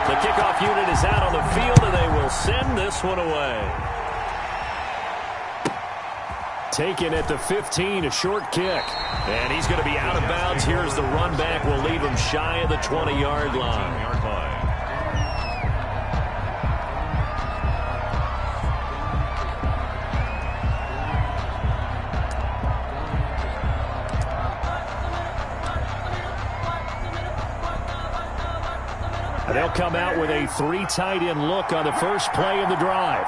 The kickoff unit is out on the field, and they will send this one away. Taken at the 15, a short kick. And he's going to be out of bounds here as the run back will leave him shy of the 20-yard line. They'll come out with a 3 tight end look on the first play of the drive.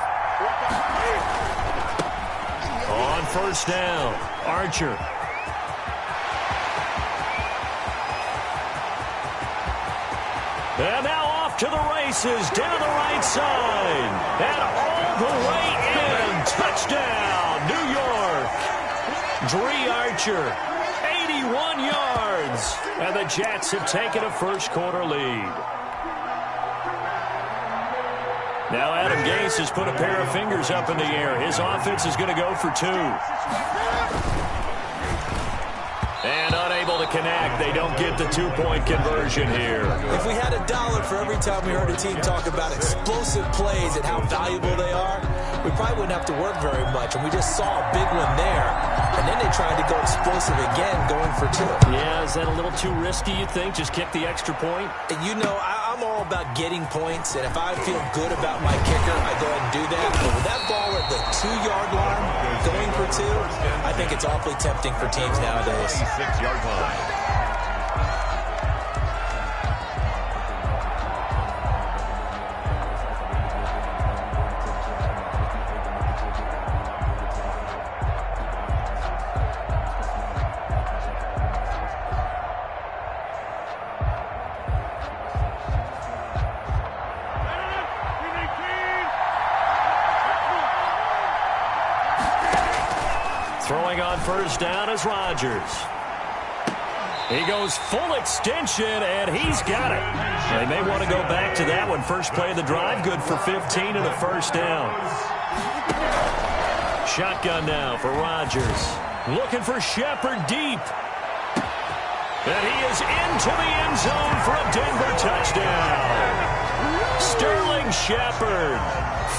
On first down, Archer. And now off to the races down the right side. And all the way in. Touchdown, New York. Dree Archer, 81 yards. And the Jets have taken a first quarter lead. Now Adam Gase has put a pair of fingers up in the air. His offense is going to go for 2. And unable to connect. They don't get the 2-point conversion here. If we had $1 for every time we heard a team talk about explosive plays and how valuable they are, we probably wouldn't have to work very much. And we just saw a big one there. And then they tried to go explosive again, going for 2. Yeah, is that a little too risky, you think? Just kick the extra point? You know, I'm all about getting points, and if I feel good about my kicker, I go ahead and do that. But with that ball at the 2-yard line, going for 2, I think it's awfully tempting for teams nowadays. 6-yard line. Throwing on first down is Rodgers. He goes full extension, and he's got it. They may want to go back to that one. First play of the drive, good for 15 and a first down. Shotgun now for Rodgers. Looking for Shepard deep. And he is into the end zone for a Denver touchdown. Sterling Shepard,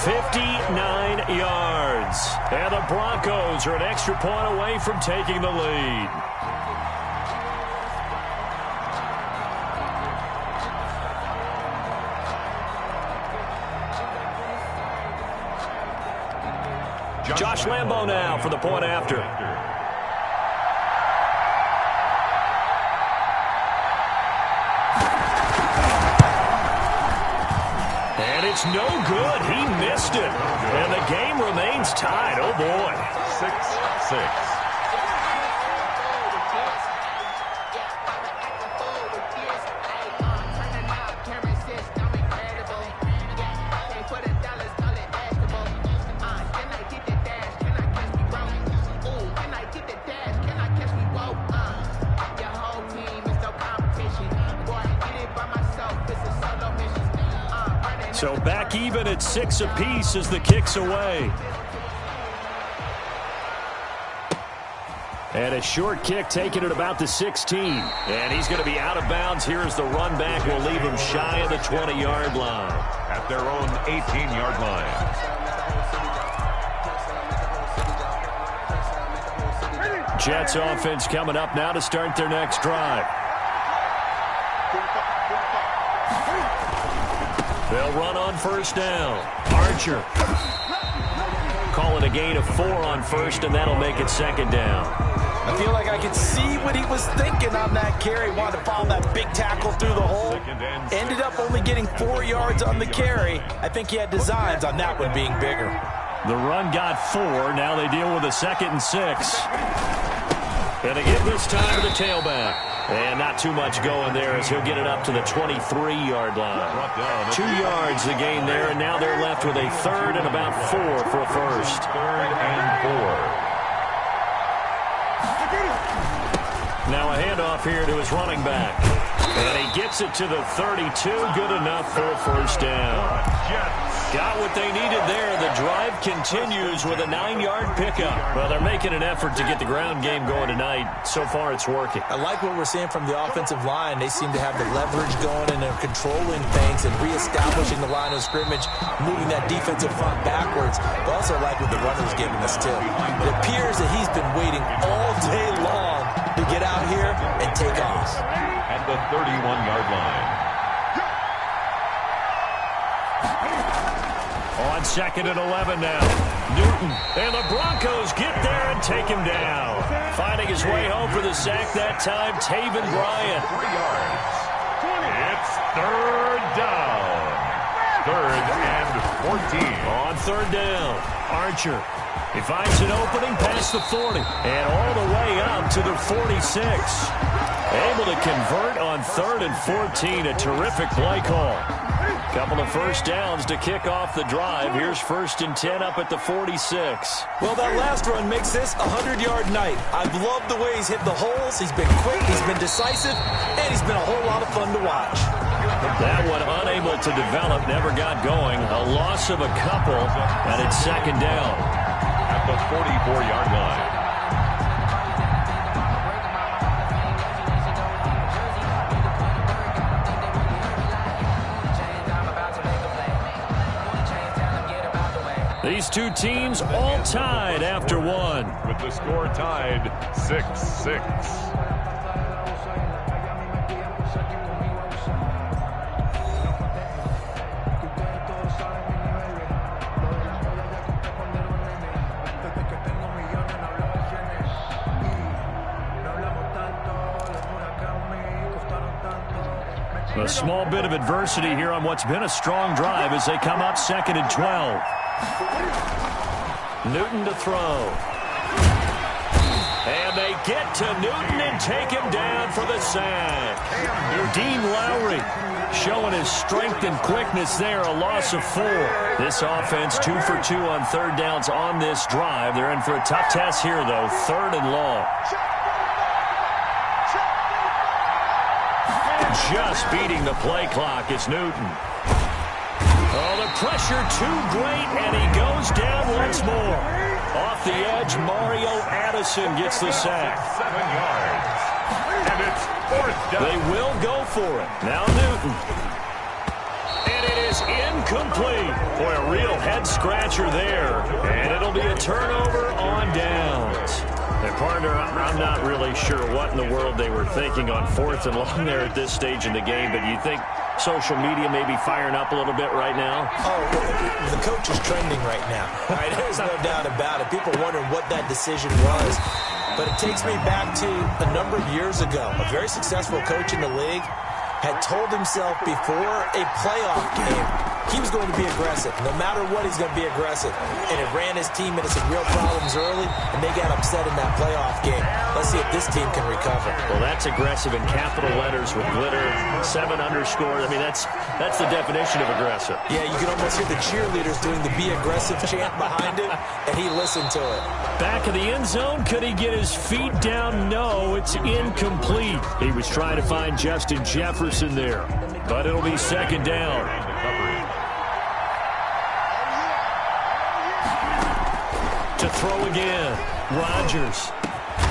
59 yards. And the Broncos are an extra point away from taking the lead. Josh Lambo now for the point after. And it's no good. He missed it. And the game remains tied. Oh, boy. 6-6. So back even at 6 apiece as the kick's away. And a short kick taken at about the 16. And he's going to be out of bounds here as the run back will leave him shy of the 20-yard line. At their own 18-yard line. Jets offense coming up now to start their next drive. They'll run on first down. Archer calling a gain of 4 on first, and that'll make it second down. I feel like I could see what he was thinking on that carry. Wanted to follow that big tackle through the hole. Ended up only getting 4 yards on the carry. I think he had designs on that one being bigger. The run got 4. Now they deal with a 2nd and 6. And they give this time to the tailback. And not too much going there as he'll get it up to the 23-yard line. 2 yards the gain there, and now they're left with a 3rd and about 4 for a first. 3rd and 4. Now a handoff here to his running back. And he gets it to the 32. Good enough for a first down. Got what they needed there. The drive continues with a 9-yard pickup. Well, they're making an effort to get the ground game going tonight. So far, it's working. I like what we're seeing from the offensive line. They seem to have the leverage going, and they're controlling things and reestablishing the line of scrimmage, moving that defensive front backwards. But also like what the runner's giving us, too. It appears that he's been waiting all day long to get out here and take off. At the 31-yard line. On 2nd and 11 now. Newton. And the Broncos get there and take him down. Finding his way home for the sack that time, Taven Bryan. 3 yards. It's third down. 3rd and 14. On 3rd down, Archer. He finds an opening past the 40 and all the way up to the 46. Able to convert on 3rd and 14. A terrific play call. Couple of first downs to kick off the drive. Here's 1st and 10 up at the 46. Well, that last run makes this a 100-yard night. I've loved the way he's hit the holes. He's been quick, he's been decisive, and he's been a whole lot of fun to watch. That one unable to develop, never got going. A loss of a couple, and it's 2nd down. At the 44-yard line. These two teams all tied after one. With the score tied 6-6. A small bit of adversity here on what's been a strong drive as they come up 2nd and 12. Newton to throw. And they get to Newton and take him down for the sack. Dean Lowry showing his strength and quickness there, a loss of 4. This offense 2 for 2 on 3rd downs on this drive. They're in for a tough test here, though, 3rd and long. Just beating the play clock is Newton. Oh, the pressure too great, and he goes down once more. Off the edge, Mario Addison gets the sack. 7 yards. And it's 4th down. They will go for it. Now Newton. And it is incomplete. Boy, a real head-scratcher there. And it'll be a turnover on downs. And partner, I'm not really sure what in the world they were thinking on 4th and long there at this stage in the game, but you think social media may be firing up a little bit right now? Oh, the coach is trending right now. All right, there's no doubt about it. People wondering what that decision was. But it takes me back to a number of years ago. A very successful coach in the league had told himself before a playoff game he was going to be aggressive. No matter what, he's going to be aggressive. And it ran his team into some real problems early, and they got upset in that playoff game. Let's see if this team can recover. Well, that's aggressive in capital letters with glitter, 7 underscores. I mean, that's the definition of aggressive. Yeah, you can almost hear the cheerleaders doing the be aggressive chant behind him, and he listened to it. Back of the end zone, could he get his feet down? No, it's incomplete. He was trying to find Justin Jefferson there, but it'll be 2nd down. To throw again, Rodgers.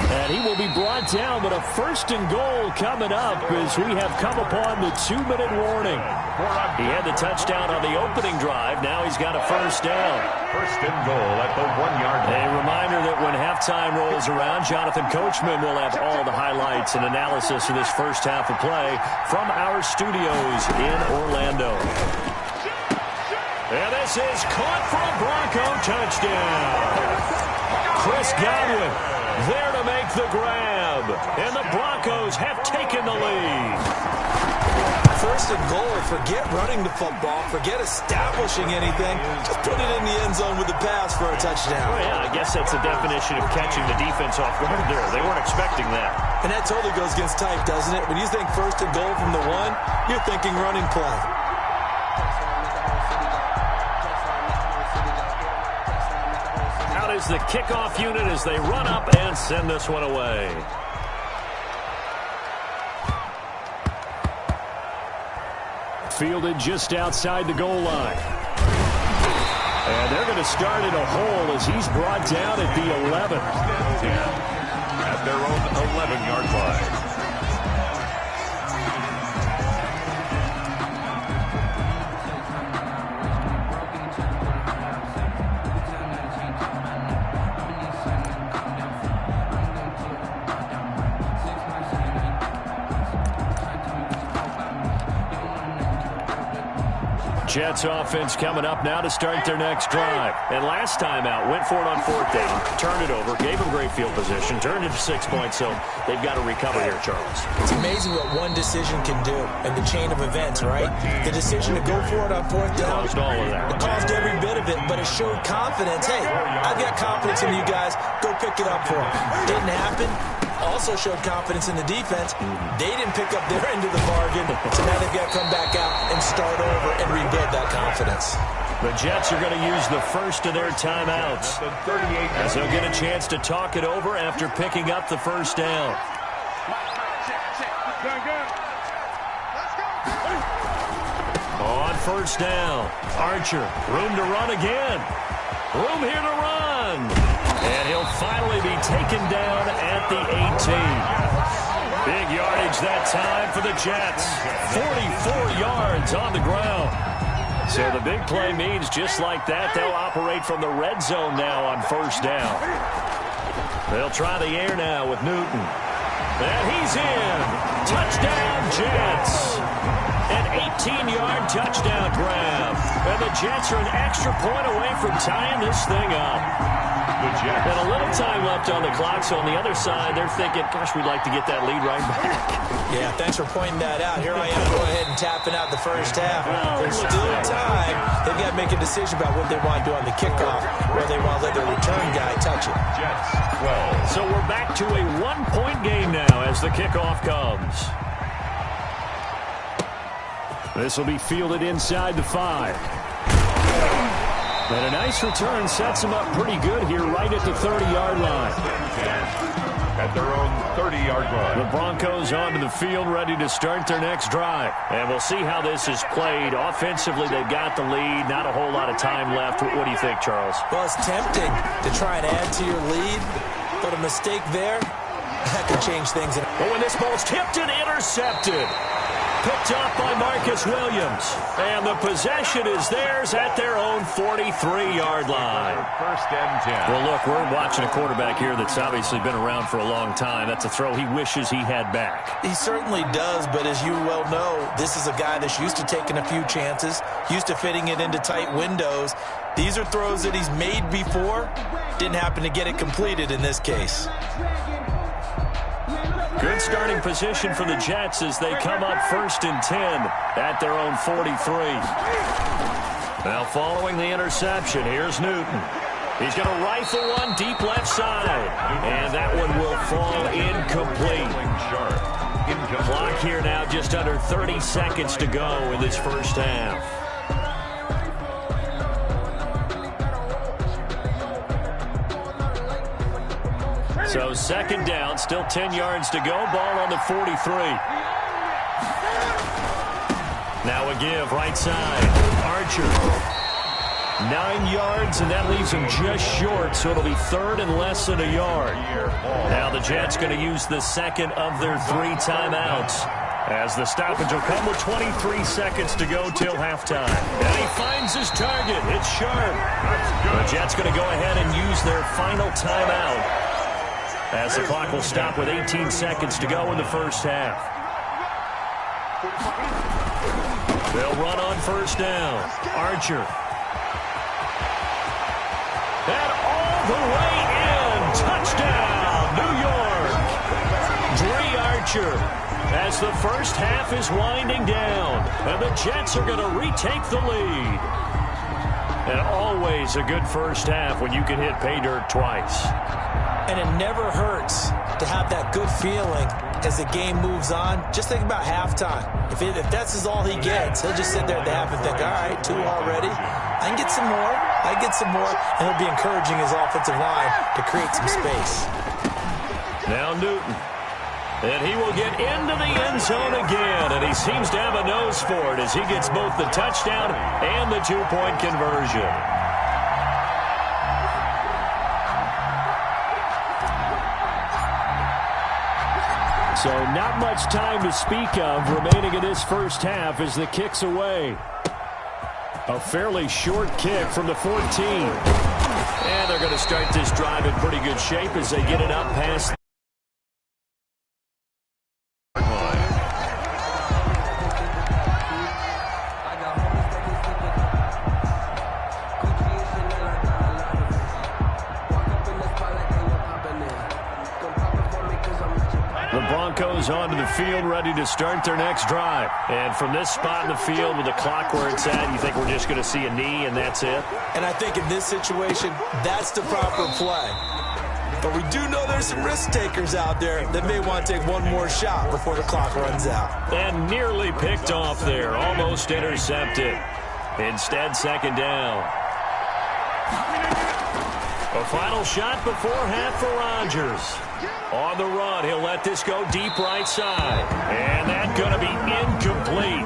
And he will be brought down, but a 1st and goal coming up as we have come upon the 2-minute warning. He had the touchdown on the opening drive. Now he's got a 1st down. 1st and goal at the 1-yard line. A reminder that when halftime rolls around, Jonathan Coachman will have all the highlights and analysis of this first half of play from our studios in Orlando. And this is caught for a Bronco touchdown. Chris Godwin there to make the grab. And the Broncos have taken the lead. 1st and goal. Forget running the football. Forget establishing anything. Just put it in the end zone with the pass for a touchdown. Oh, yeah, I guess that's the definition of catching the defense off guard there. They weren't expecting that. And that totally goes against type, doesn't it? When you think 1st and goal from the 1, you're thinking running play. Out is the kickoff unit as they run up and send this one away. fielded just outside the goal line. And they're going to start in a hole as he's brought down at the 11. At their own 11-yard line. Jets offense coming up now to start their next drive. And last time out, went for it on 4th down, turned it over, gave them great field position, turned it to 6 points, so they've got to recover here, Charles. It's amazing what one decision can do in the chain of events, right? The decision to go for it on 4th down. Caused all of that. It caused every bit of it, but it showed confidence. Hey, I've got confidence in you guys. Go pick it up for them. Didn't happen. Also showed confidence in the defense. They didn't pick up their end of the bargain, so now they've got to come back out and start over and rebuild that confidence. The Jets are going to use the first of their timeouts as they'll get a chance to talk it over after picking up the first down. On first down, Archer, room to run again. Room here to run. And he'll finally be taken down at the 18. Big yardage that time for the Jets. 44 yards on the ground. So the big play means just like that, they'll operate from the red zone now on first down. They'll try the air now with Newton. And he's in. Touchdown, Jets. An 18-yard touchdown grab. And the Jets are an extra point away from tying this thing up. And a little time left on the clock, so on the other side, they're thinking, gosh, we'd like to get that lead right back. Yeah, thanks for pointing that out. Here I am going ahead and tapping out the first half. There's still time. They've got to make a decision about what they want to do on the kickoff, where they want to let their return guy touch it. Jets 12. So we're back to a one-point game now as the kickoff comes. This will be fielded inside the 5. And a nice return sets them up pretty good here right at the 30-yard line. At their own 30-yard line. The Broncos onto the field ready to start their next drive. And we'll see how this is played. Offensively, they've got the lead. Not a whole lot of time left. What do you think, Charles? Well, it's tempting to try and add to your lead, but a mistake there, that could change things. But when this ball's tipped and intercepted. Picked up by Marcus Williams. And the possession is theirs at their own 43-yard line. First and 10. Well, look, we're watching a quarterback here that's obviously been around for a long time. That's a throw he wishes he had back. He certainly does, but as you well know, this is a guy that's used to taking a few chances, used to fitting it into tight windows. These are throws that he's made before. Didn't happen to get it completed in this case. Good starting position for the Jets as they come up first and 10 at their own 43. Now following the interception, here's Newton. He's going to rifle one deep left side. And that one will fall incomplete. Clock here now just under 30 seconds to go in this first half. So second down, still 10 yards to go. Ball on the 43. Now a give, right side. Archer. 9 yards, and that leaves him just short, so it'll be third and less than a yard. Now the Jets going to use the second of their 3 timeouts, as the stoppage will come with 23 seconds to go till halftime. And he finds his target. It's sharp. The Jets going to go ahead and use their final timeout, as the clock will stop with 18 seconds to go in the first half. They'll run on first down. Archer. And all the way in. Touchdown, New York. Dre Archer, as the first half is winding down. And the Jets are going to retake the lead. And always a good first half when you can hit pay dirt twice. And it never hurts to have that good feeling as the game moves on. Just think about halftime. If that's all he gets, he'll just sit there at the half and think, all right, 2 already. I can get some more. I get some more. And he'll be encouraging his offensive line to create some space. Now Newton. And he will get into the end zone again, and he seems to have a nose for it as he gets both the touchdown and the two-point conversion. So not much time to speak of remaining in this first half as the kick's away. A fairly short kick from the 14. And they're going to start this drive in pretty good shape as they get it up past the line. The Broncos onto the field, ready to start their next drive. And from this spot in the field with the clock where it's at, you think we're just going to see a knee and that's it? And I think in this situation, that's the proper play. But we do know there's some risk takers out there that may want to take one more shot before the clock runs out. And nearly picked off there, almost intercepted. Instead, second down. A final shot before half for Rodgers. On the run, he'll let this go deep right side. And that's going to be incomplete.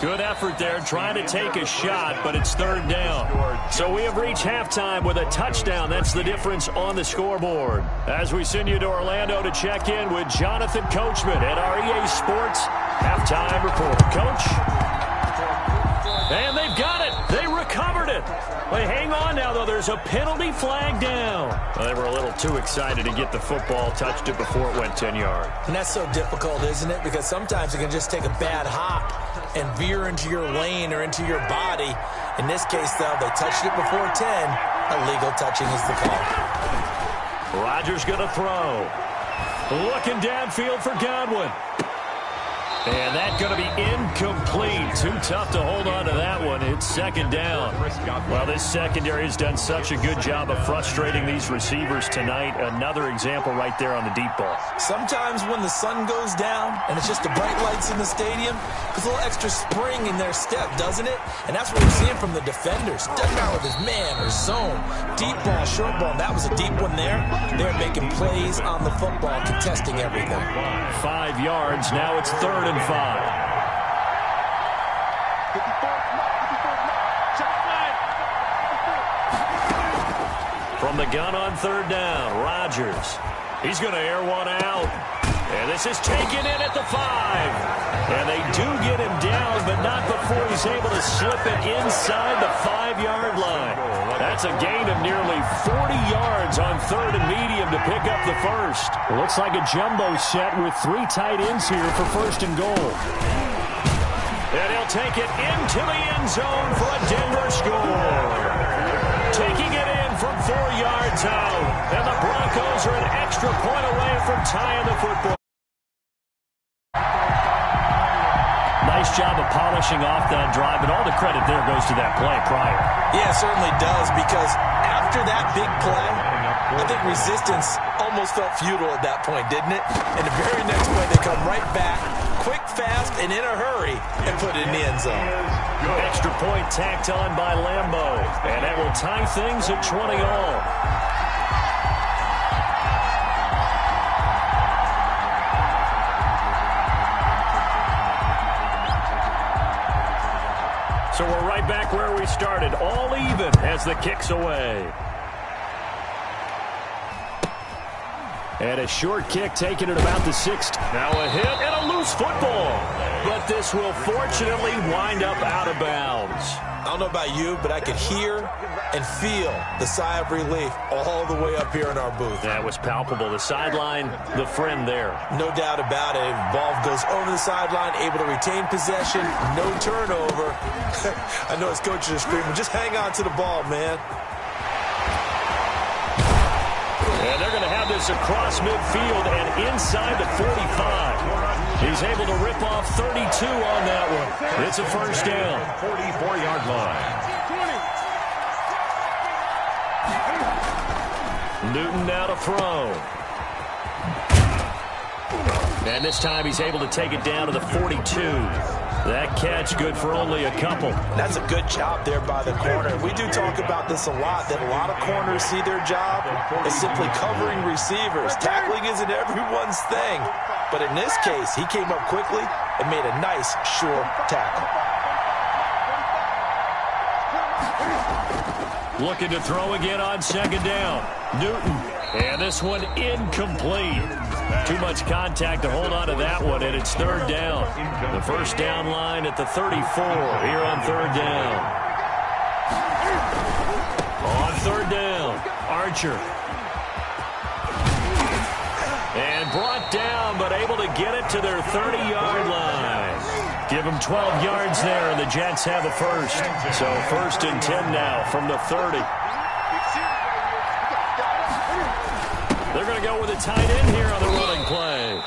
Good effort there trying to take a shot, but it's third down. So we have reached halftime with a touchdown. That's the difference on the scoreboard. As we send you to Orlando to check in with Jonathan Coachman at our EA Sports Halftime Report. Coach? And they've got it. They recovered it. They hang on now, though. There's a penalty flag down. Well, they were a little too excited to get the football, touched it before it went 10 yards. And that's so difficult, isn't it? Because sometimes you can just take a bad hop and veer into your lane or into your body. In this case, though, they touched it before 10. Illegal touching is the call. Rodgers going to throw. Looking downfield for Godwin. And that's going to be incomplete. Too tough to hold on to that one. It's second down. Well, this secondary has done such a good job of frustrating these receivers tonight. Another example right there on the deep ball. Sometimes when the sun goes down and it's just the bright lights in the stadium, there's a little extra spring in their step, doesn't it? And that's what we're seeing from the defenders. Doesn't matter if it's man or zone, deep ball, short ball. That was a deep one there. They're making plays on the football, contesting everything. 5 yards. Now it's third and 5. From the gun on third down, Rodgers. He's going to air one out. And this is taken in at the 5. And they do get him down, but not before he's able to slip it inside the 5-yard line. That's a gain of nearly 40 yards on third and medium to pick up the first. It looks like a jumbo set with 3 tight ends here for first and goal. And he'll take it into the end zone for a Denver score. Taking it in from 4 yards out. And the Broncos are an extra point away from tying the football. Nice job of polishing off that drive, but all the credit there goes to that play prior. Yeah, it certainly does, because after that big play, I think resistance almost felt futile at that point, didn't it? And the very next play, they come right back, quick, fast, and in a hurry, and put it in the end zone. Extra point tacked on by Lambeau, and that will tie things at 20 all. So we're right back where we started, all even as the kick's away. And a short kick taken at about the 6th. Now a hit and a loose football. But this will fortunately wind up out of bounds. I don't know about you, but I could hear and feel the sigh of relief all the way up here in our booth. That was palpable. The sideline, the friend there. No doubt about it. Ball goes over the sideline, able to retain possession, no turnover. I know his coaches are screaming, just hang on to the ball, man. And they're going to have this across midfield and inside the 45. He's able to rip off 32 on that one. It's a first down. 44-yard line. Newton now to throw. And this time he's able to take it down to the 42. That catch good for only a couple. That's a good job there by the corner. We do talk about this a lot, that a lot of corners see their job as simply covering receivers. Tackling isn't everyone's thing. But in this case, he came up quickly and made a nice, sure tackle. Looking to throw again on second down. Newton. And this one incomplete. Too much contact to hold on to that one, and it's third down. The first down line at the 34 here on third down. On third down, Archer. And brought down, but able to get it to their 30-yard line. Give them 12 yards there, and the Jets have a first. So first and 10 now from the 30. They're going to go with a tight end here on the running play.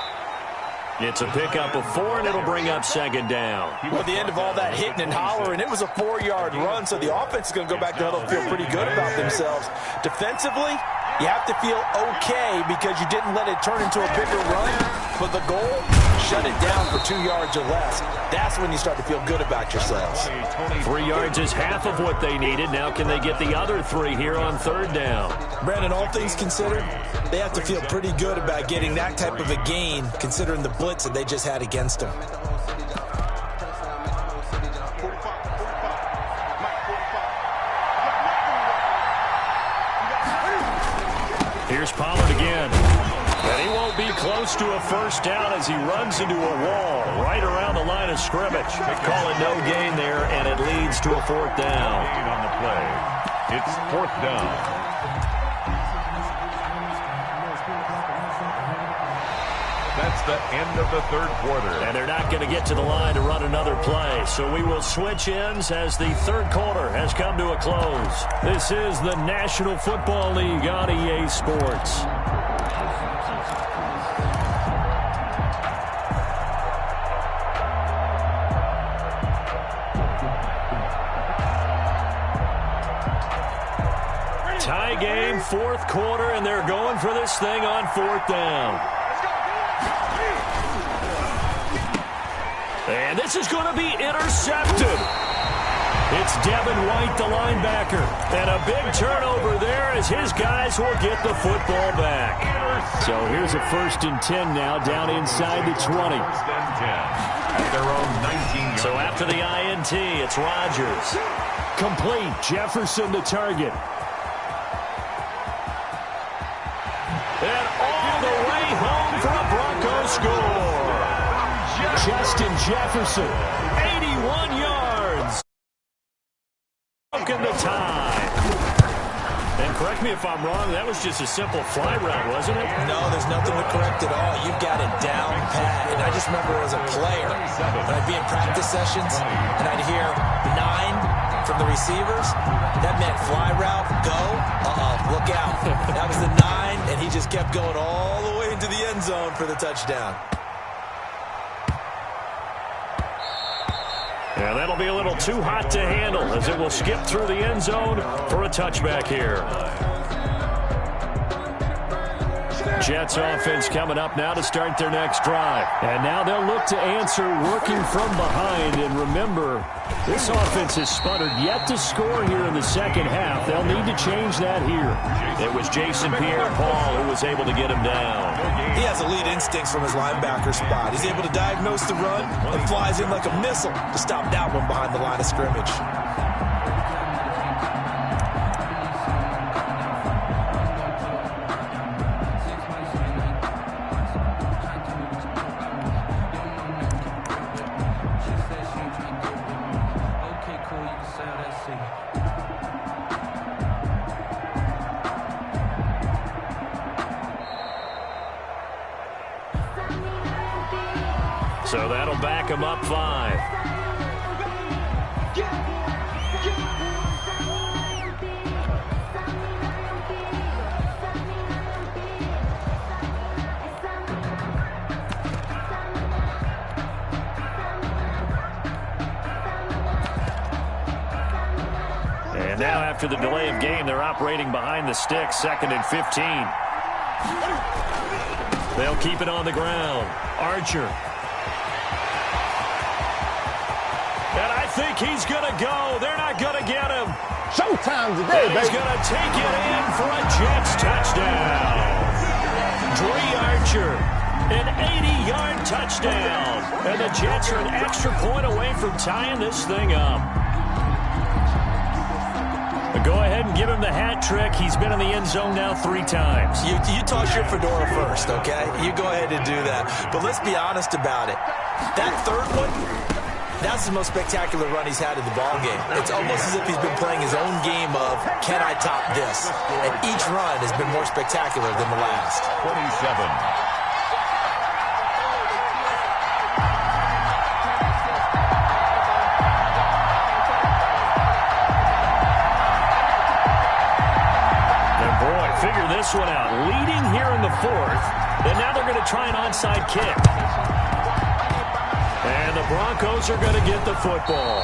It's a pickup of 4, and it'll bring up second down. Well, at the end of all that hitting and hollering, it was a 4-yard run, so the offense is going to go back to huddle and feel pretty good about themselves. Defensively, you have to feel okay because you didn't let it turn into a bigger run, but the goal, shut it down for 2 yards or less. That's when you start to feel good about yourselves. 3 yards is half of what they needed. Now can they get the other 3 here on third down? Brandon, all things considered, they have to feel pretty good about getting that type of a gain considering the blitz that they just had against them. Here's Pollard again. And he won't be close to a first down as he runs into a wall right around the line of scrimmage. They call it no gain there, and it leads to a fourth down. Gain on the play. It's fourth down. That's the end of the third quarter. And they're not going to get to the line to run another play. So we will switch ends as the third quarter has come to a close. This is the National Football League on EA Sports. Tie game, fourth quarter, and they're going for this thing on fourth down. And this is going to be intercepted. It's Devin White, the linebacker. And a big turnover there as his guys will get the football back. So here's a first and 10 now down inside the 20. First and 10 at their own 19-yard. So after the INT, it's Rodgers. Complete. Jefferson the target. And all the way home for a Broncos score. Justin Jefferson, 81 yards. Broken the tie. And correct me if I'm wrong, that was just a simple fly route, wasn't it? No, there's nothing to correct at all. You've got it down pat. And I just remember as a player, when I'd be in practice sessions, and I'd hear 9 from the receivers, that meant fly route, go, look out. That was the 9, and he just kept going all the way into the end zone for the touchdown. Yeah, that'll be a little too hot to handle as it will skip through the end zone for a touchback here. Jets offense coming up now to start their next drive. And now they'll look to answer working from behind. And remember, this offense has sputtered yet to score here in the second half. They'll need to change that here. It was Jason Pierre-Paul who was able to get him down. He has elite instincts from his linebacker spot. He's able to diagnose the run and flies in like a missile to stop that one behind the line of scrimmage. So that'll back him up 5. And now after the delay of game, they're operating behind the sticks, 2nd and 15. They'll keep it on the ground. Archer. And I think he's going to go. They're not going to get him. Showtime today, baby. He's going to take it in for a Jets touchdown. Dre Archer An 80-yard touchdown. And the Jets are an extra point away from tying this thing up. Go ahead and give him the hat trick. He's been in the end zone now 3 times. You toss your fedora first, okay? You go ahead and do that. But let's be honest about it. That third one, that's the most spectacular run he's had in the ballgame. It's almost as if he's been playing his own game of, can I top this? And each run has been more spectacular than the last. 27. Figure this one out. Leading here in the 4th, and now they're going to try an onside kick. And the Broncos are going to get the football.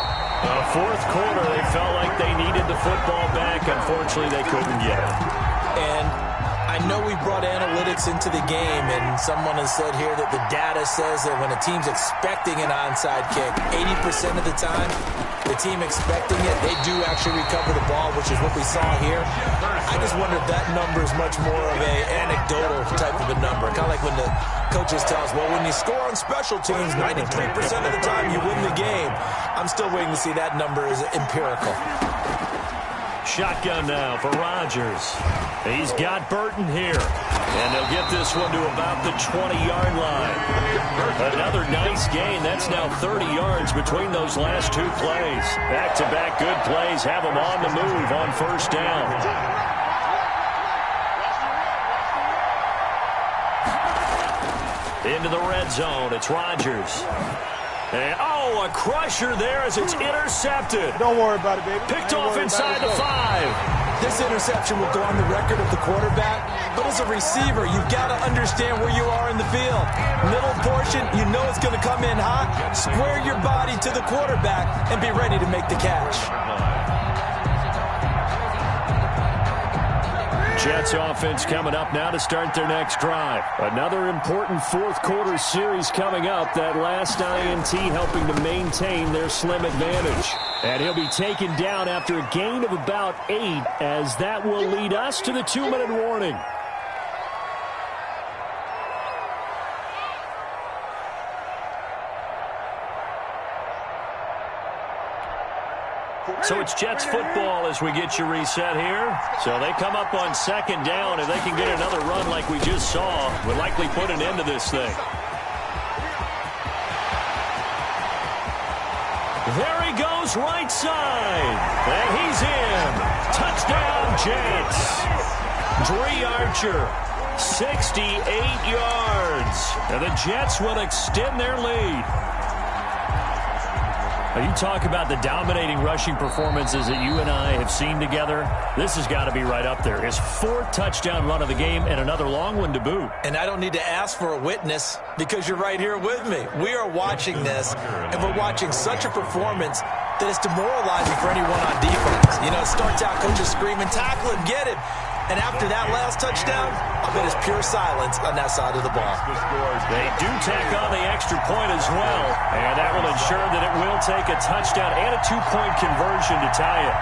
Fourth quarter, they felt like they needed the football back. Unfortunately, they couldn't get it. And I know we brought analytics into the game, and someone has said here that the data says that when a team's expecting an onside kick, 80% of the time, the team expecting it, they do actually recover the ball, which is what we saw here. I just wonder if that number is much more of an anecdotal type of a number. Kind of like when the coaches tell us, well, when you score on special teams, 93% of the time you win the game. I'm still waiting to see that number is empirical. Shotgun now for Rodgers. He's got Burton here. And they'll get this one to about the 20-yard line. Another nice gain. That's now 30 yards between those last 2 plays. Back-to-back good plays have them on the move on first down. Into the red zone. It's Rodgers. And, a crusher there as it's intercepted. Don't worry about it, baby. Picked off inside the 5. This interception will go on the record of the quarterback, but as a receiver, you've got to understand where you are in the field. Middle portion, you know it's going to come in hot. Square your body to the quarterback and be ready to make the catch. Jets offense coming up now to start their next drive. Another important fourth quarter series coming up. That last INT helping to maintain their slim advantage. And he'll be taken down after a gain of about 8, as that will lead us to the 2-minute warning. So it's Jets football as we get you reset here. So they come up on second down. If they can get another run like we just saw, would likely put an end to this thing. There he goes right side. And he's in. Touchdown, Jets. Dree Archer, 68 yards. And the Jets will extend their lead. You talk about the dominating rushing performances that you and I have seen together. This has got to be right up there. His 4th touchdown run of the game and another long one to boot. And I don't need to ask for a witness because you're right here with me. We are watching this, and we're watching such a performance that it's demoralizing for anyone on defense. You know, it starts out coaches screaming, tackle him, get him. And after that last touchdown, I'll bet it's pure silence on that side of the ball. They do tack on the extra point as well, and that will ensure that it will take a touchdown and a 2-point conversion to tie it.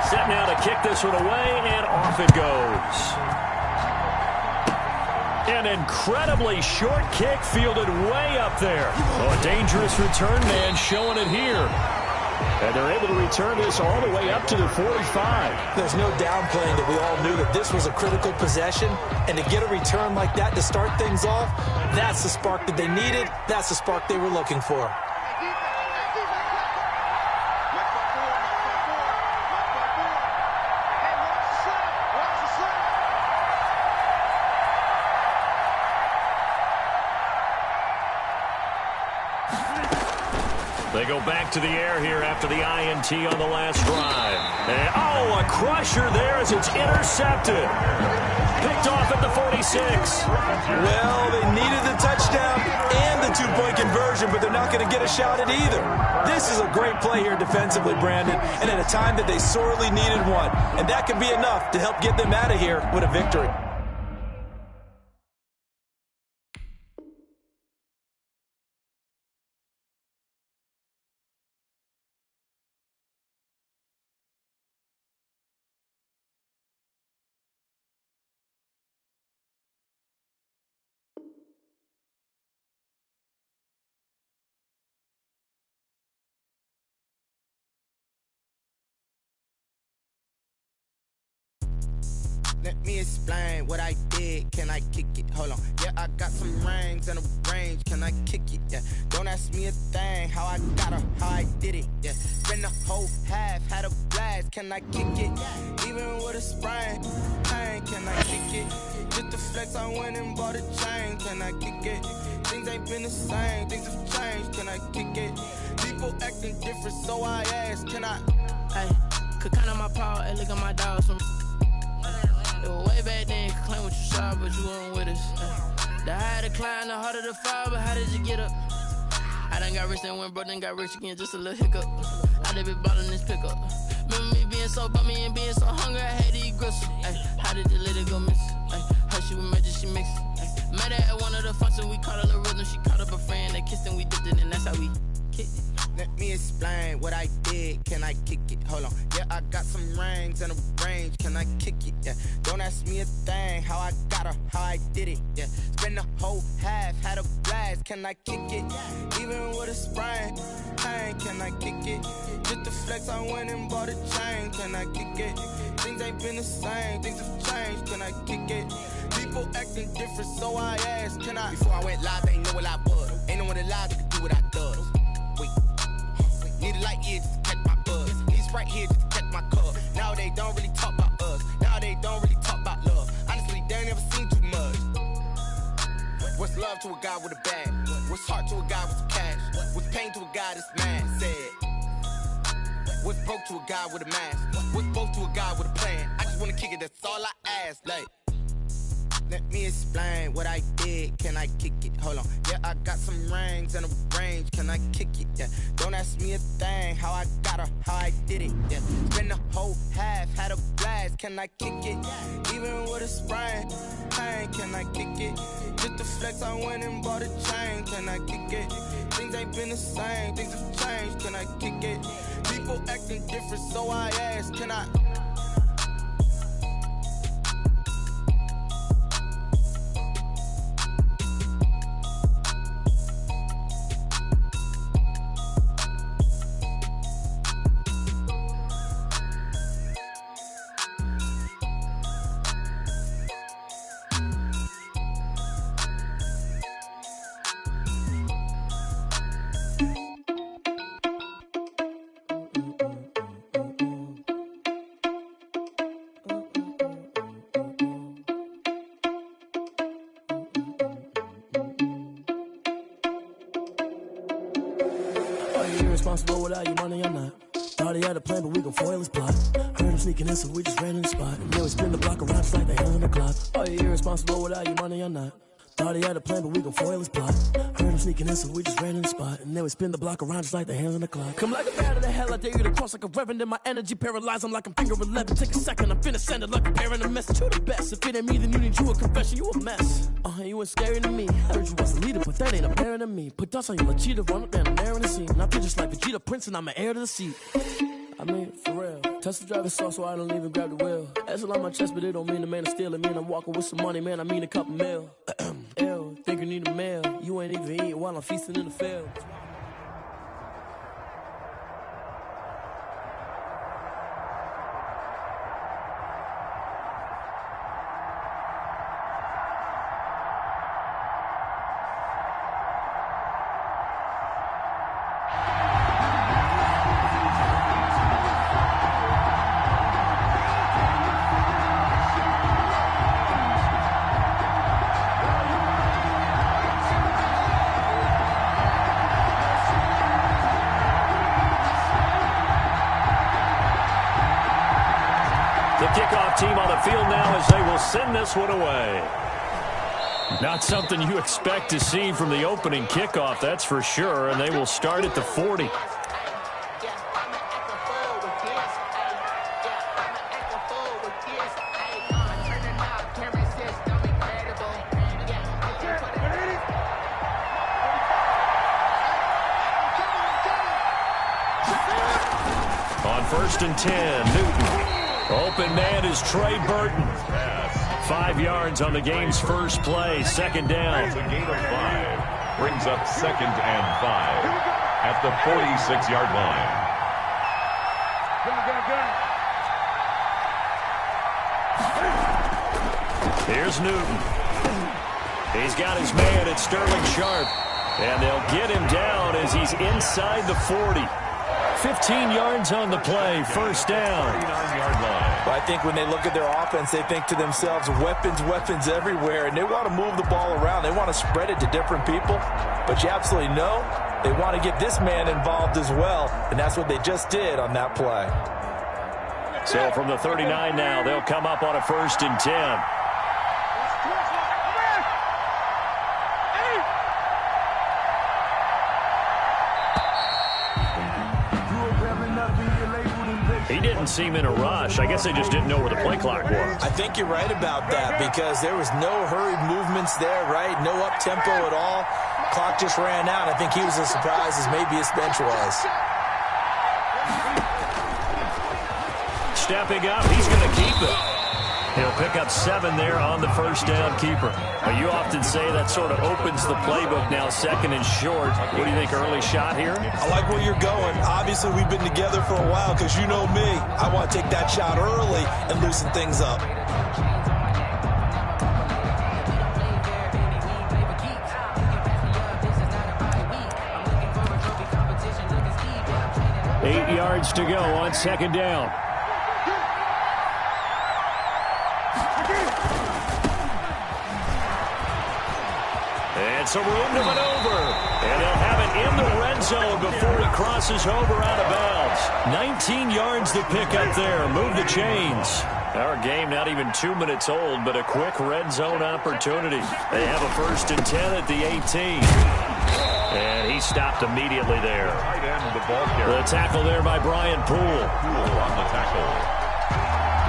Set now to kick this one away, and off it goes. An incredibly short kick fielded way up there. A dangerous return man showing it here. And they're able to return this all the way up to the 45. There's no downplaying that we all knew that this was a critical possession. And to get a return like that to start things off, that's the spark that they needed. That's the spark they were looking for. They go back to the air here after the INT on the last drive. And, a crusher there as it's intercepted. Picked off at the 46. Well, they needed the touchdown and the 2-point conversion, but they're not going to get a shot at either. This is a great play here defensively, Brandon, and at a time that they sorely needed one. And that could be enough to help get them out of here with a victory. Let me explain what I did. Can I kick it? Hold on. Yeah, I got some rings and a range. Can I kick it? Yeah. Don't ask me a thing. How I got her, how I did it. Yeah. Spend the whole half, had a blast. Can I kick it? Even with a sprain. Pain, can I kick it? Just the flex, I went and bought a chain. Can I kick it? Things ain't been the same. Things have changed. Can I kick it? People acting different, so I ask. Can I? Hey, could count on my power and look at my dogs from. It was way back then, could claim what you saw, but you weren't with us. The higher the climb, the harder the fall, but how did you get up? I done got rich and went broke, then got rich again, just a little hiccup. I done been ballin' this pickup. Remember me being so bummy and being so hungry, I had to eat gristle. Ay, how did the lady go miss? Ay, how she was magic, she mixed. Met her at one of the functions, we caught a little rhythm, she caught up a friend, they kissed and we dipped it, and that's how we kicked it. Let me explain what I did. Can I kick it? Hold on. Yeah, I got some rings and a range. Can I kick it? Yeah. Don't ask me a thing. How I got her, how I did it. Yeah. Spend the whole half, had a blast. Can I kick it? Even with a sprain. Pain, can I kick it? Just the flex, I went and bought a chain. Can I kick it? Things ain't been the same. Things have changed. Can I kick it? People acting different, so I asked. Can I? Before I went live, they ain't know what I was. Ain't no one alive that could do what I does. Wait. Need a light here just to catch my buzz. Need right here just to catch my cup. Now they don't really talk about us. Now they don't really talk about love. Honestly, they ain't never seen too much. What's love to a guy with a bag? What's heart to a guy with some cash? What's pain to a guy that's mad? Said. What's broke to a guy with a mask? What's both to a guy with a plan? I just wanna kick it, that's all I ask. Like, let me explain what I did. Can I kick it? Hold on. Yeah, I got some rings and a range. Can I kick it? Yeah. Don't ask me a thing. How I got her, how I did it. Yeah. Spend the whole half, had a blast. Can I kick it? Even with a sprain. Pain, can I kick it? Just the flex, I went and bought a chain. Can I kick it? Things ain't been the same. Things have changed. Can I kick it? People acting different, so I ask. Can I? Irresponsible without your money, I'm not. Thought he had a plan, but we gon' foil his plot. Heard him sneaking in, so we just ran in the spot. And then we spin the block around just like the hands on the clock. Oh, you irresponsible without your money, I'm not. Thought he had a plan, but we gon' foil his plot. Heard him sneaking in, so we just ran in the spot. And then we spin the block around just like the hands on the clock. Come like a bat of the hell, I dare you to cross like a reverend. In my energy paralyzed, I'm like I'm finger 11. Take a second, I'm finna send it like a parent a message. You the best, if it ain't me, then you need you a confession. You a mess. You ain't scary to me. Heard you was a leader, but that ain't apparent to me. Put dust on you, like cheetah, run up down the air in the scene. Not just like Vegeta Prince, and I'm an heir to the seat. I mean, for real. Touch the driver's sauce, so I don't even grab the wheel. That's on my chest, but it don't mean the man is stealing. Mean I'm walking with some money, man. I mean a couple mil. Ew, think you need a meal. You ain't even eating while I'm feasting in the field. Kickoff team on the field now as they will send this one away. Not something you expect to see from the opening kickoff, that's for sure, and they will start at the 40. On 1st and 10, Newton. Open man is Trey Burton. 5 yards on the game's first play. Second down. It's a gain of 5. Brings up 2nd and 5 at the 46-yard line. Here's Newton. He's got his man at Sterling Sharp. And they'll get him down as he's inside the 40. 15 yards on the play, first down. But I think when they look at their offense, they think to themselves, weapons, weapons everywhere, and they want to move the ball around. They want to spread it to different people, but you absolutely know they want to get this man involved as well, and that's what they just did on that play. So from the 39 now, they'll come up on a 1st and 10. He didn't seem in a rush. I guess they just didn't know where the play clock was. I think you're right about that because there was no hurried movements there, right? No up-tempo at all. Clock just ran out. I think he was as surprised as maybe his bench was. Stepping up, he's going to keep it. He'll pick up 7 there on the first down keeper. You often say that sort of opens the playbook now, 2nd and short. What do you think, early shot here? I like where you're going. Obviously, we've been together for a while because you know me. I want to take that shot early and loosen things up. Eight yards to go on 2nd down. And some room to maneuver. And they'll have it in the red zone before he crosses over out of bounds. 19 yards to pick up there. Move the chains. Our game not even 2 minutes old, but a quick red zone opportunity. They have a 1st and 10 at the 18. And he stopped immediately there. The tackle there by Brian Poole. Poole on the tackle.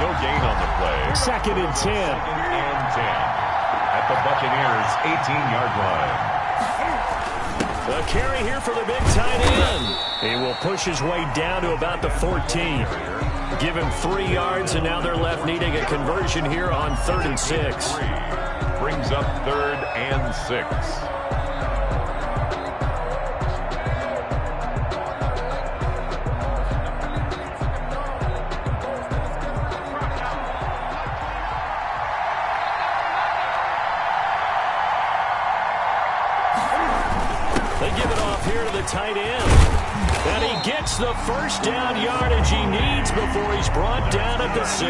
No gain on the play. 2nd and 10. 2nd and 10. At the Buccaneers' 18-yard line. The carry here for the big tight end. He will push his way down to about the 14. Give him 3 yards, and now they're left needing a conversion here on 3rd and 6. Brings up 3rd and 6. Tight end. And he gets the first down yardage he needs before he's brought down at the 6.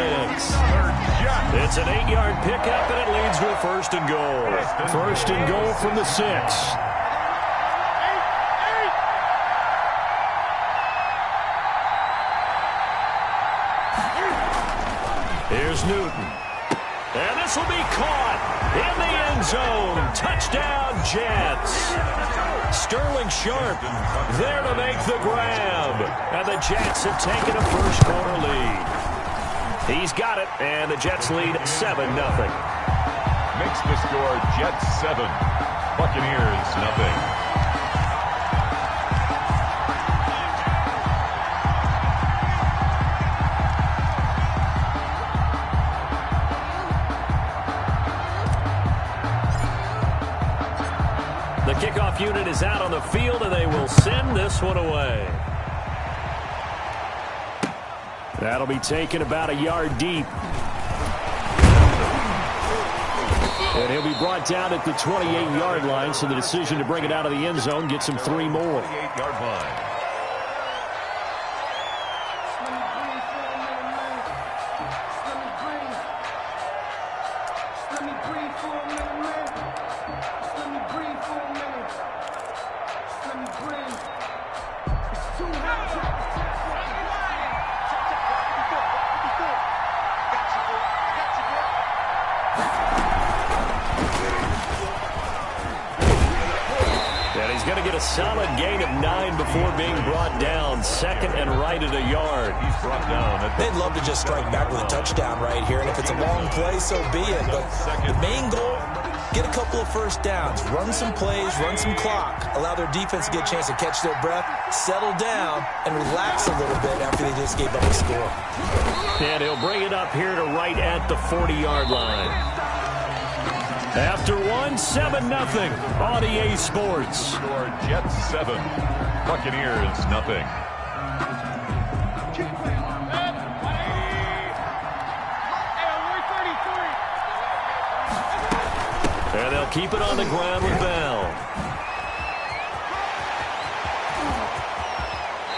It's an 8-yard pickup, and it leads to a 1st and goal. 1st and goal from the 6. Here's Newton. And this will be caught in the end zone. Touchdown, Jets. Sterling Sharp there to make the grab. And the Jets have taken a first-quarter lead. He's got it, and the Jets lead 7-0. Makes the score Jets 7, Buccaneers nothing. The kickoff unit is out on the field, and they will send this one away. That'll be taken about a yard deep. And he'll be brought down at the 28-yard line, so the decision to bring it out of the end zone gets him 3 more. 28-yard line. A solid gain of 9 before being brought down. 2nd and right at a yard. He's brought down. They'd love to just strike back with a touchdown right here, and if it's a long play, so be it. But the main goal, get a couple of first downs, run some plays, run some clock, allow their defense to get a chance to catch their breath, settle down, and relax a little bit after they just gave up a score. And he'll bring it up here to right at the 40-yard line. After 7-0 on EA Sports. Score Jets 7, Buccaneers nothing. And they'll keep it on the ground with Bell.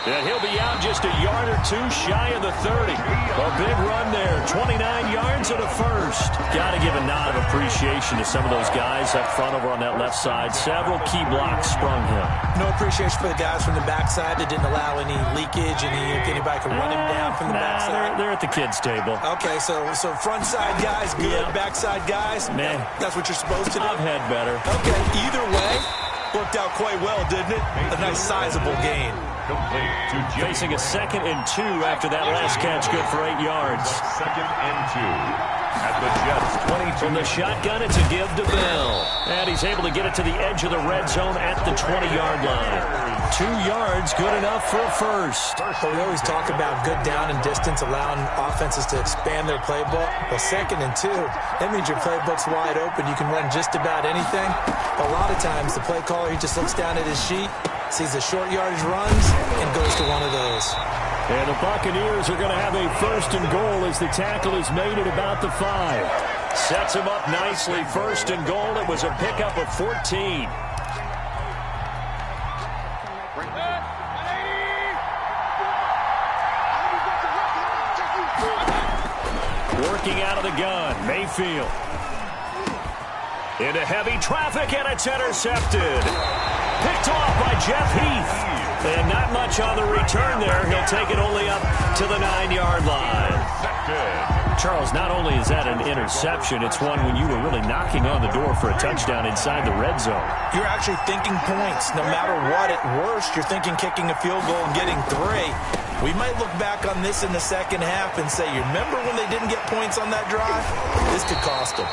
And he'll be out just a yard or two shy of the 30. A big run there, 29 yards and a first. Got to give a nod of appreciation to some of those guys up front over on that left side. Several key blocks sprung him. No appreciation for the guys from the backside that didn't allow any leakage, if anybody could run him down from the backside. They're at the kids' table. Okay, so front side guys, good. Yeah. Backside guys, man, that's what you're supposed to do? I've had better. Okay, either way, worked out quite well, didn't it? A nice sizable gain. Facing a 2nd and 2 after that last catch, good for 8 yards. 2nd and 2 at the Jets 22. From the shotgun, it's a give to Bell. And he's able to get it to the edge of the red zone at the 20-yard line. 2 yards, good enough for a first. Well, we always talk about good down and distance, allowing offenses to expand their playbook. Well, 2nd and 2, that means your playbook's wide open. You can run just about anything. A lot of times, the play caller, he just looks down at his sheet, sees the short yardage runs, and goes to one of those. And the Buccaneers are going to have a 1st and goal as the tackle is made at about the 5. Sets him up nicely. 1st and goal. It was a pickup of 14. Working out of the gun, Mayfield. Into heavy traffic, and it's intercepted. Picked off by Jeff Heath. And not much on the return there. He'll take it only up to the 9-yard line. Charles, not only is that an interception, it's one when you were really knocking on the door for a touchdown inside the red zone. You're actually thinking points. No matter what, at worst, you're thinking kicking a field goal and getting 3. We might look back on this in the second half and say, you remember when they didn't get points on that drive? This could cost them.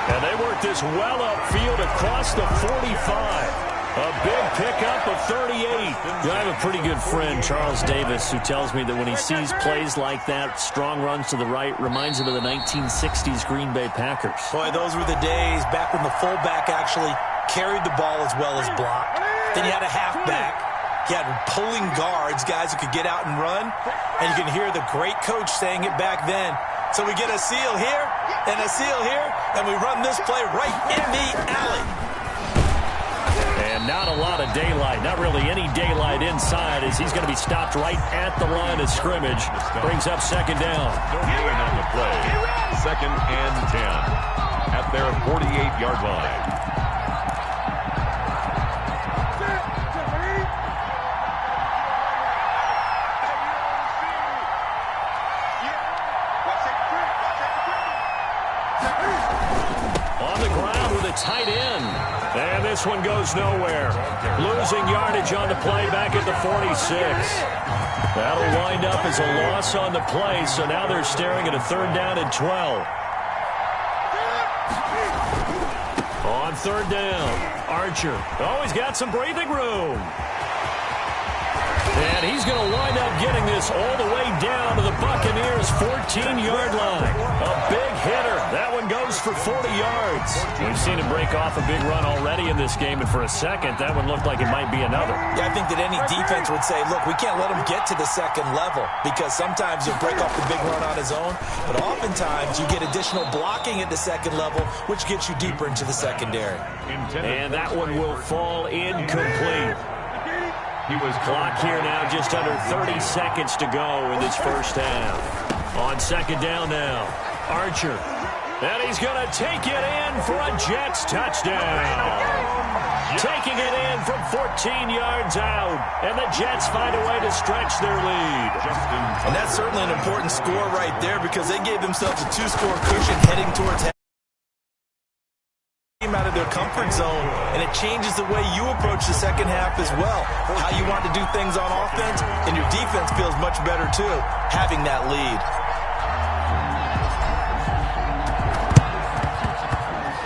And they work this well upfield across the 45. A big pickup of 38. I have a pretty good friend, Charles Davis, who tells me that when he sees plays like that, strong runs to the right, reminds him of the 1960s Green Bay Packers. Boy, those were the days back when the fullback actually carried the ball as well as blocked. Then you had a halfback. You had pulling guards, guys who could get out and run. And you can hear the great coach saying it back then. So we get a seal here and a seal here, and we run this play right in the alley. And not a lot of daylight, not really any daylight inside, as he's going to be stopped right at the line of scrimmage. Brings up 2nd down. No gain on the play. 2nd and 10 at their 48-yard line. On the ground with a tight end. And this one goes nowhere. Losing yardage on the play back at the 46. That'll wind up as a loss on the play, so now they're staring at a 3rd down and 12. On 3rd down, Archer. Oh, he's got some breathing room. And he's going to wind up getting this all the way down to the Buccaneers' 14-yard line. A big hitter. That one goes for 40 yards. We've seen him break off a big run already in this game, and for a second, that one looked like it might be another. Yeah, I think that any defense would say, look, we can't let him get to the 2nd level, because sometimes he'll break off the big run on his own, but oftentimes you get additional blocking at the 2nd level, which gets you deeper into the secondary. And that one will fall incomplete. Clock here now, just under 30 seconds to go in this first half. On 2nd down now, Archer. And he's going to take it in for a Jets touchdown. Taking it in from 14 yards out. And the Jets find a way to stretch their lead. And that's certainly an important score right there, because they gave themselves a 2-score cushion heading towards out of their comfort zone, and it changes the way you approach the second half as well. How you want to do things on offense, and your defense feels much better too, having that lead.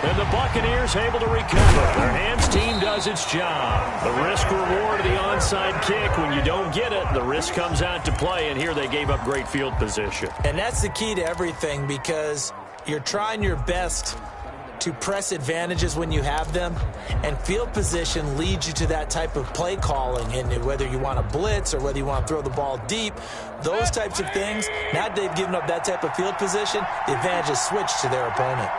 And the Buccaneers able to recover. Their hands team does its job. The risk reward of the onside kick. When you don't get it, the risk comes out to play, and here they gave up great field position. And that's the key to everything, because you're trying your best to press advantages when you have them, and field position leads you to that type of play calling, and whether you want to blitz or whether you want to throw the ball deep, those types of things. Now they've given up that type of field position, the advantage is switched to their opponent.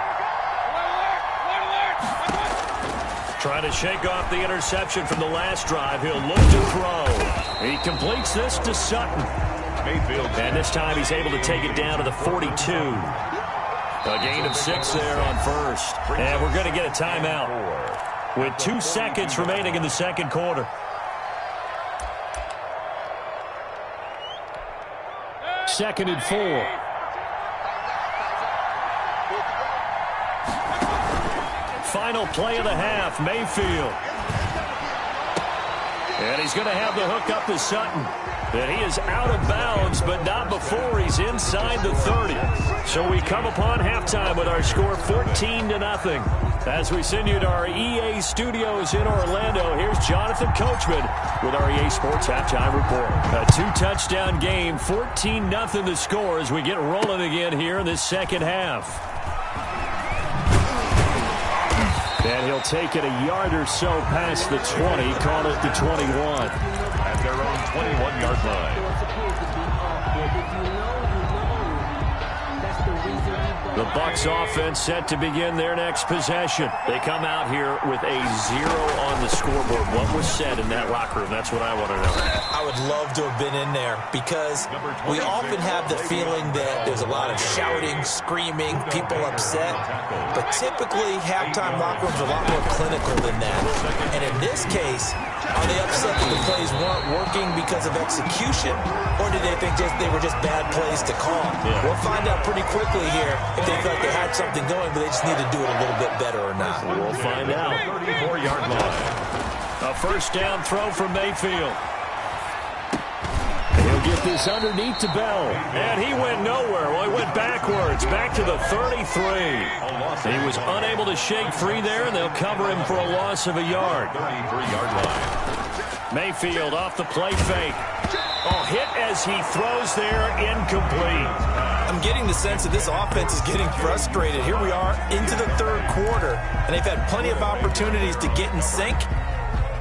Trying to shake off the interception from the last drive. He'll look to throw. He completes this to Sutton. And this time he's able to take it down to the 42. A gain of 6 there on first. And we're going to get a timeout with 2 seconds remaining in the second quarter. Second and 4. Final play of the half, Mayfield. And he's going to have the hook up to Sutton. And he is out of bounds, but not before he's inside the 30. So we come upon halftime with our score 14-0. As we send you to our EA studios in Orlando, here's Jonathan Coachman with our EA Sports Halftime Report. A 2-touchdown game, 14-0 the score as we get rolling again here in this second half. And he'll take it a yard or so past the 20, call it the 21. At their own 21-yard line. The Bucs offense set to begin their next possession. They come out here with a 0 on the scoreboard. What was said in that locker room? That's what I want to know. I would love to have been in there because we often have the feeling that there's a lot of shouting, screaming, people upset. But typically, halftime locker rooms are a lot more clinical than that. And in this case, are they upset that the plays weren't working because of execution? Or did they think they were just bad plays to call? Yeah. We'll find out pretty quickly here if they felt they had something going, but they just need to do it a little bit better or not. We'll find out. 34-yard line. A first down throw from Mayfield. He'll get this underneath to Bell. And he went nowhere. Well, he went backwards, back to the 33. He was unable to shake free there, and they'll cover him for a loss of a yard. 33-yard line. Mayfield off the play fake. Oh, hit as he throws there, incomplete. I'm getting the sense that this offense is getting frustrated. Here we are into the third quarter, and they've had plenty of opportunities to get in sync.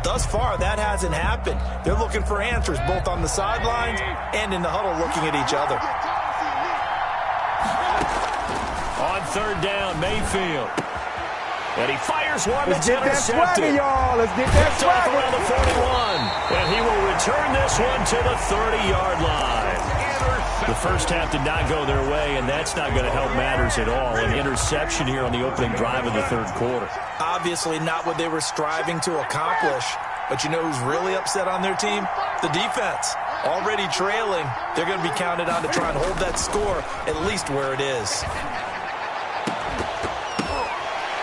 Thus far, that hasn't happened. They're looking for answers both on the sidelines and in the huddle looking at each other. On third down, Mayfield. And he fires one that's Let's get that intercepted. swagger, y'all. Let's get that Picked off swagger. around the 41. And he will return this one to the 30-yard line. The first half did not go their way, and that's not going to help matters at all. An interception here on the opening drive of the third quarter. Obviously not what they were striving to accomplish. But you know who's really upset on their team? The defense. Already trailing, they're going to be counted on to try and hold that score at least where it is.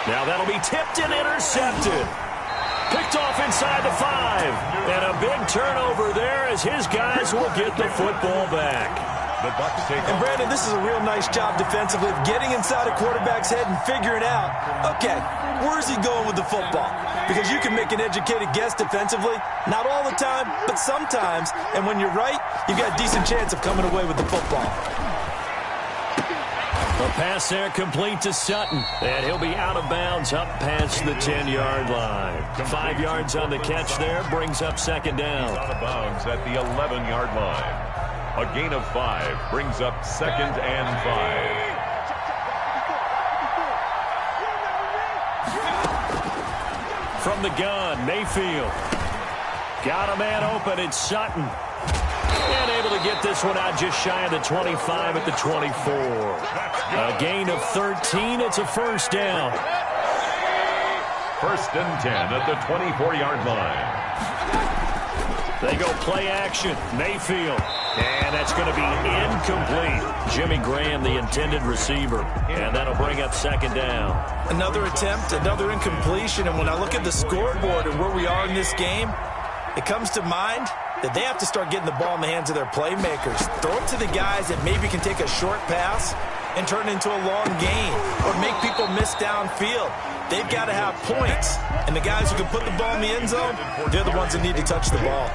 Now that'll be tipped and intercepted. Picked off inside the 5. And a big turnover there as his guys will get the football back. The Bucs take And Brandon, this is a real nice job defensively of getting inside a quarterback's head and figuring out, okay, where's he going with the football? Because you can make an educated guess defensively, not all the time, but sometimes. And when you're right, you've got a decent chance of coming away with the football. A pass there complete to Sutton. And he'll be out of bounds up past the 10-yard line. 5 yards on the catch there brings up second down. out of bounds at the 11-yard line. A gain of 5 brings up second and 5. From the gun, Mayfield. Got a man open, it's Sutton. And able to get this one out just shy of the 25 at the 24. A gain of 13, it's a first down. First and 10 at the 24-yard line. They go play action, Mayfield. And that's going to be incomplete. Jimmy Graham, the intended receiver. And that'll bring up second down. Another attempt, another incompletion. And when I look at the scoreboard and where we are in this game, it comes to mind that they have to start getting the ball in the hands of their playmakers. Throw it to the guys that maybe can take a short pass and turn it into a long gain or make people miss downfield. They've got to have points. And the guys who can put the ball in the end zone, they're the ones that need to touch the ball.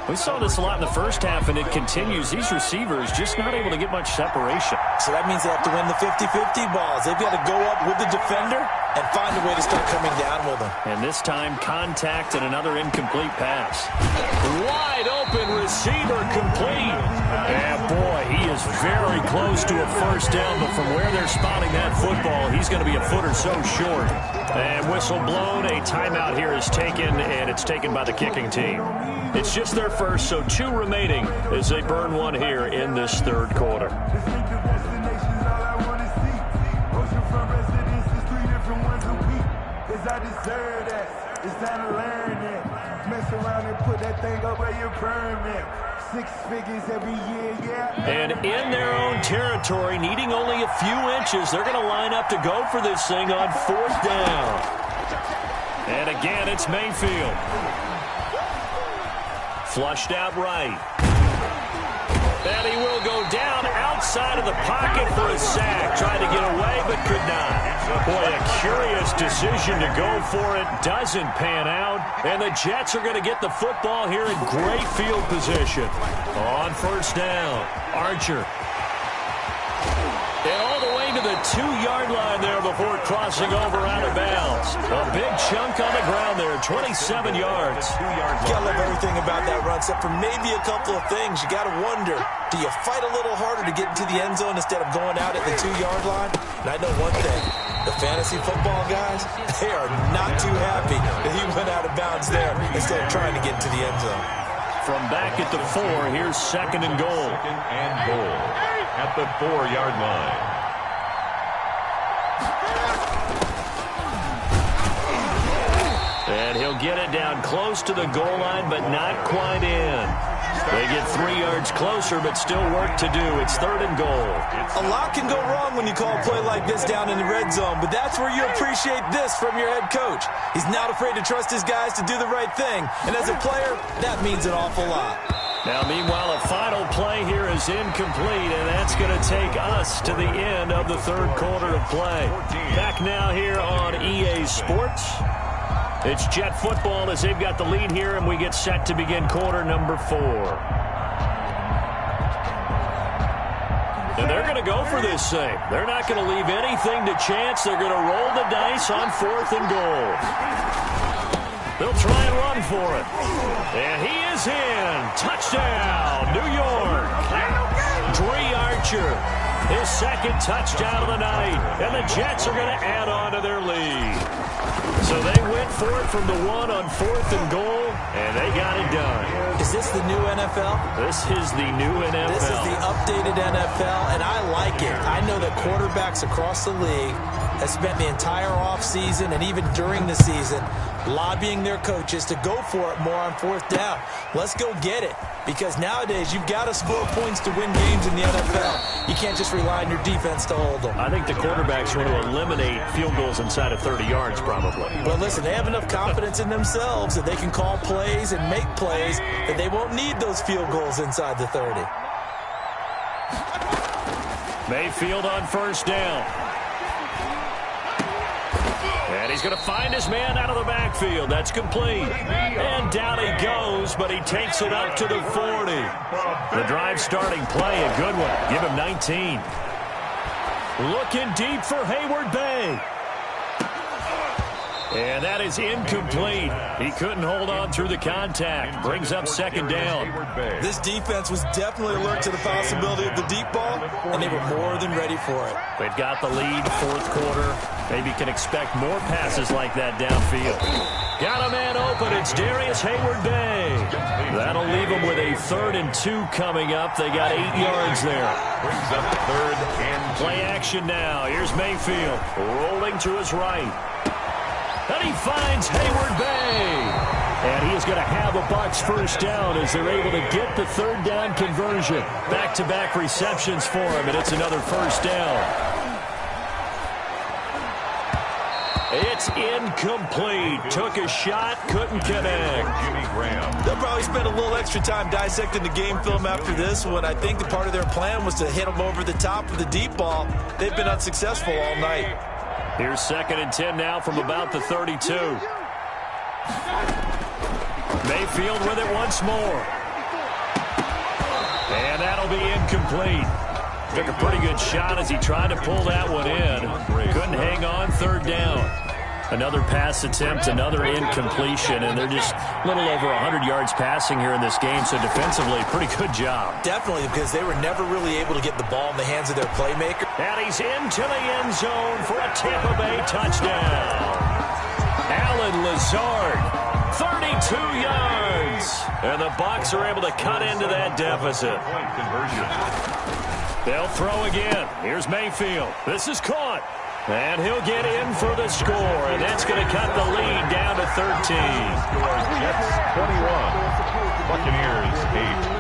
We saw this a lot in the first half, and it continues. These receivers just not able to get much separation. So that means they have to win the 50-50 balls. They've got to go up with the defender and find a way to start coming down with them. And this time, contact and another incomplete pass. Wide open receiver complete. And boy, he is was very close to a first down, but from where they're spotting that football, he's going to be a foot or so short. And whistle blown, a timeout here is taken, and it's taken by the kicking team. It's just their first, so 2 remaining as they burn one here in this third quarter. It's time to learn it. Mess around and put that thing up where you're permanent. 6 figures every year, yeah. And in their own territory, needing only a few inches, they're going to line up to go for this thing on 4th down. And again, it's Mayfield. Flushed out right. And he will go down outside of the pocket for a sack. Tried to get away, but could not. Boy, a curious decision to go for it. Doesn't pan out. And the Jets are going to get the football here in great field position. On 1st down, Archer. And all the way to the 2-yard line there before crossing over out of bounds. A big chunk on the ground there, 27 yards. You gotta love everything about that run, except for maybe a couple of things. You gotta wonder, do you fight a little harder to get into the end zone instead of going out at the 2-yard line? And I know one thing, the fantasy football guys, they are not too happy that he went out of bounds there instead of trying to get into the end zone. From back at the 4, here's 2nd and goal. 2nd and goal at the 4-yard line. And he'll get it down close to the goal line, but not quite in. They get 3 yards closer, but still work to do. It's 3rd and goal. A lot can go wrong when you call a play like this down in the red zone, but that's where you appreciate this from your head coach. He's not afraid to trust his guys to do the right thing, and as a player, that means an awful lot. Now, meanwhile, a final play here is incomplete, and that's going to take us to the end of the 3rd quarter of play. Back now here on EA Sports. It's Jet football as they've got the lead here, and we get set to begin quarter number 4. And they're going to go for this thing. They're not going to leave anything to chance. They're going to roll the dice on 4th and goal. They'll try and run for it. And he is in. Touchdown, New York. Dree Archer, his 2nd touchdown of the night. And the Jets are going to add on to their lead. So they went for it from the 1 on 4th and goal, and they got it done. Is this the new NFL? This is the new NFL. This is the updated NFL, and I like it. I know that quarterbacks across the league have spent the entire offseason and even during the season lobbying their coaches to go for it more on 4th down. Let's go get it, because nowadays you've got to score points to win games in the NFL. You can't just rely on your defense to hold them. I think the quarterbacks want to eliminate field goals inside of 30 yards probably. But listen, they have enough confidence in themselves that they can call plays and make plays that they won't need those field goals inside the 30. Mayfield on 1st down. And he's going to find his man out of the backfield. That's complete. And down he goes, but he takes it up to the 40. The drive starting play, a good one. Give him 19. Looking deep for Hayward Bay. And that is incomplete. He couldn't hold on through the contact. Brings up 2nd down. This defense was definitely alert to the possibility of the deep ball, and they were more than ready for it. They've got the lead, 4th quarter. Maybe can expect more passes like that downfield. Got a man open. It's Darius Hayward Bay. That'll leave them with a 3rd and 2 coming up. They got 8 yards there. Brings up 3rd and 2. Play action now. Here's Mayfield rolling to his right. And he finds Hayward Bay. And he is going to have a Bucs 1st down as they're able to get the 3rd down conversion. Back-to-back receptions for him, and it's another 1st down. It's incomplete. Took a shot, couldn't connect. Jimmy Graham. They'll probably spend a little extra time dissecting the game film after this one. I think the part of their plan was to hit them over the top of the deep ball. They've been unsuccessful all night. Here's 2nd and 10 now from about the 32. Mayfield with it once more. And that'll be incomplete. Took a pretty good shot as he tried to pull that one in. Couldn't hang on 3rd down. Another pass attempt, another incompletion, and they're just a little over 100 yards passing here in this game, so defensively, pretty good job. Definitely, because they were never really able to get the ball in the hands of their playmaker. And he's into the end zone for a Tampa Bay touchdown. Allen Lazard, 32 yards. And the Bucs are able to cut into that deficit. They'll throw again. Here's Mayfield. This is caught. And he'll get in for the score, and that's going to cut the lead down to 13. Jets 21, Buccaneers 8.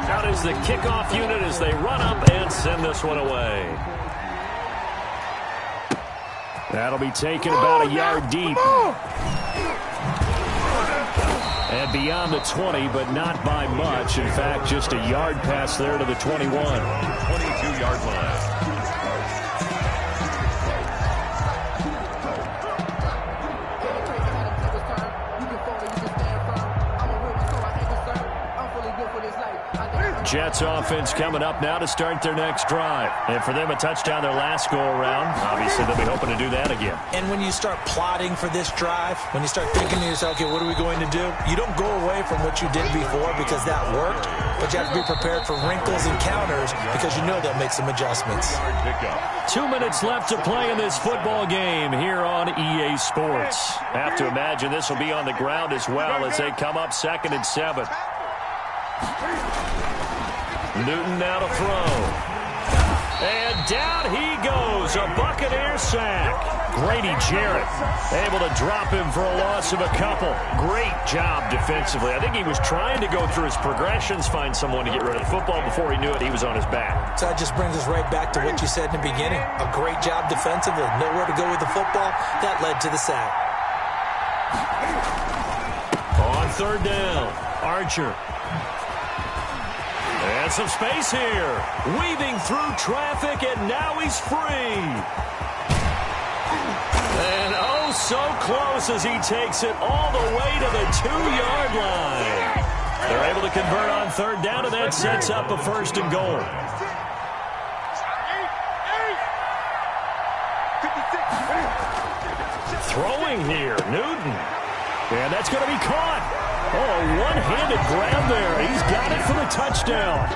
Out is the kickoff unit as they run up and send this one away. That'll be taken about a yard deep. And beyond the 20, but not by much. In fact, just a yard pass there to the 21. 22-yard line. Jets offense coming up now to start their next drive. And for them, a touchdown their last go-around. Obviously, they'll be hoping to do that again. And when you start plotting for this drive, when you start thinking to yourself, okay, what are we going to do? You don't go away from what you did before because that worked, but you have to be prepared for wrinkles and counters because you know they'll make some adjustments. 2 minutes left to play in this football game here on EA Sports. Have to imagine this will be on the ground as well as they come up 2nd and 7. Newton now to throw. And down he goes. A Buccaneer sack. Grady Jarrett able to drop him for a loss of a couple. Great job defensively. I think he was trying to go through his progressions, find someone to get rid of the football. Before he knew it, he was on his back. So that just brings us right back to what you said in the beginning. A great job defensively. Nowhere to go with the football. That led to the sack. On 3rd down, Archer. And some space here. Weaving through traffic, and now he's free. And oh, so close as he takes it all the way to the 2-yard line. They're able to convert on 3rd down, and that sets up a 1st and goal. Throwing here, Newton. And that's going to be caught. Oh, one-handed grab there. He's got it for the touchdown.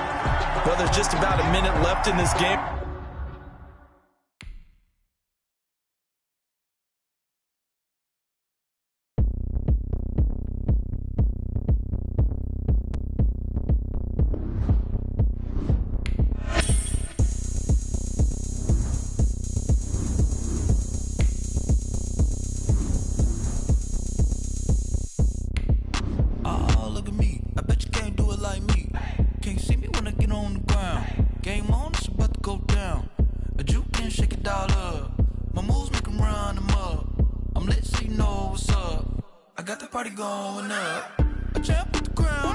Well, there's just about a minute left in this game. Going up, a champ with the crown.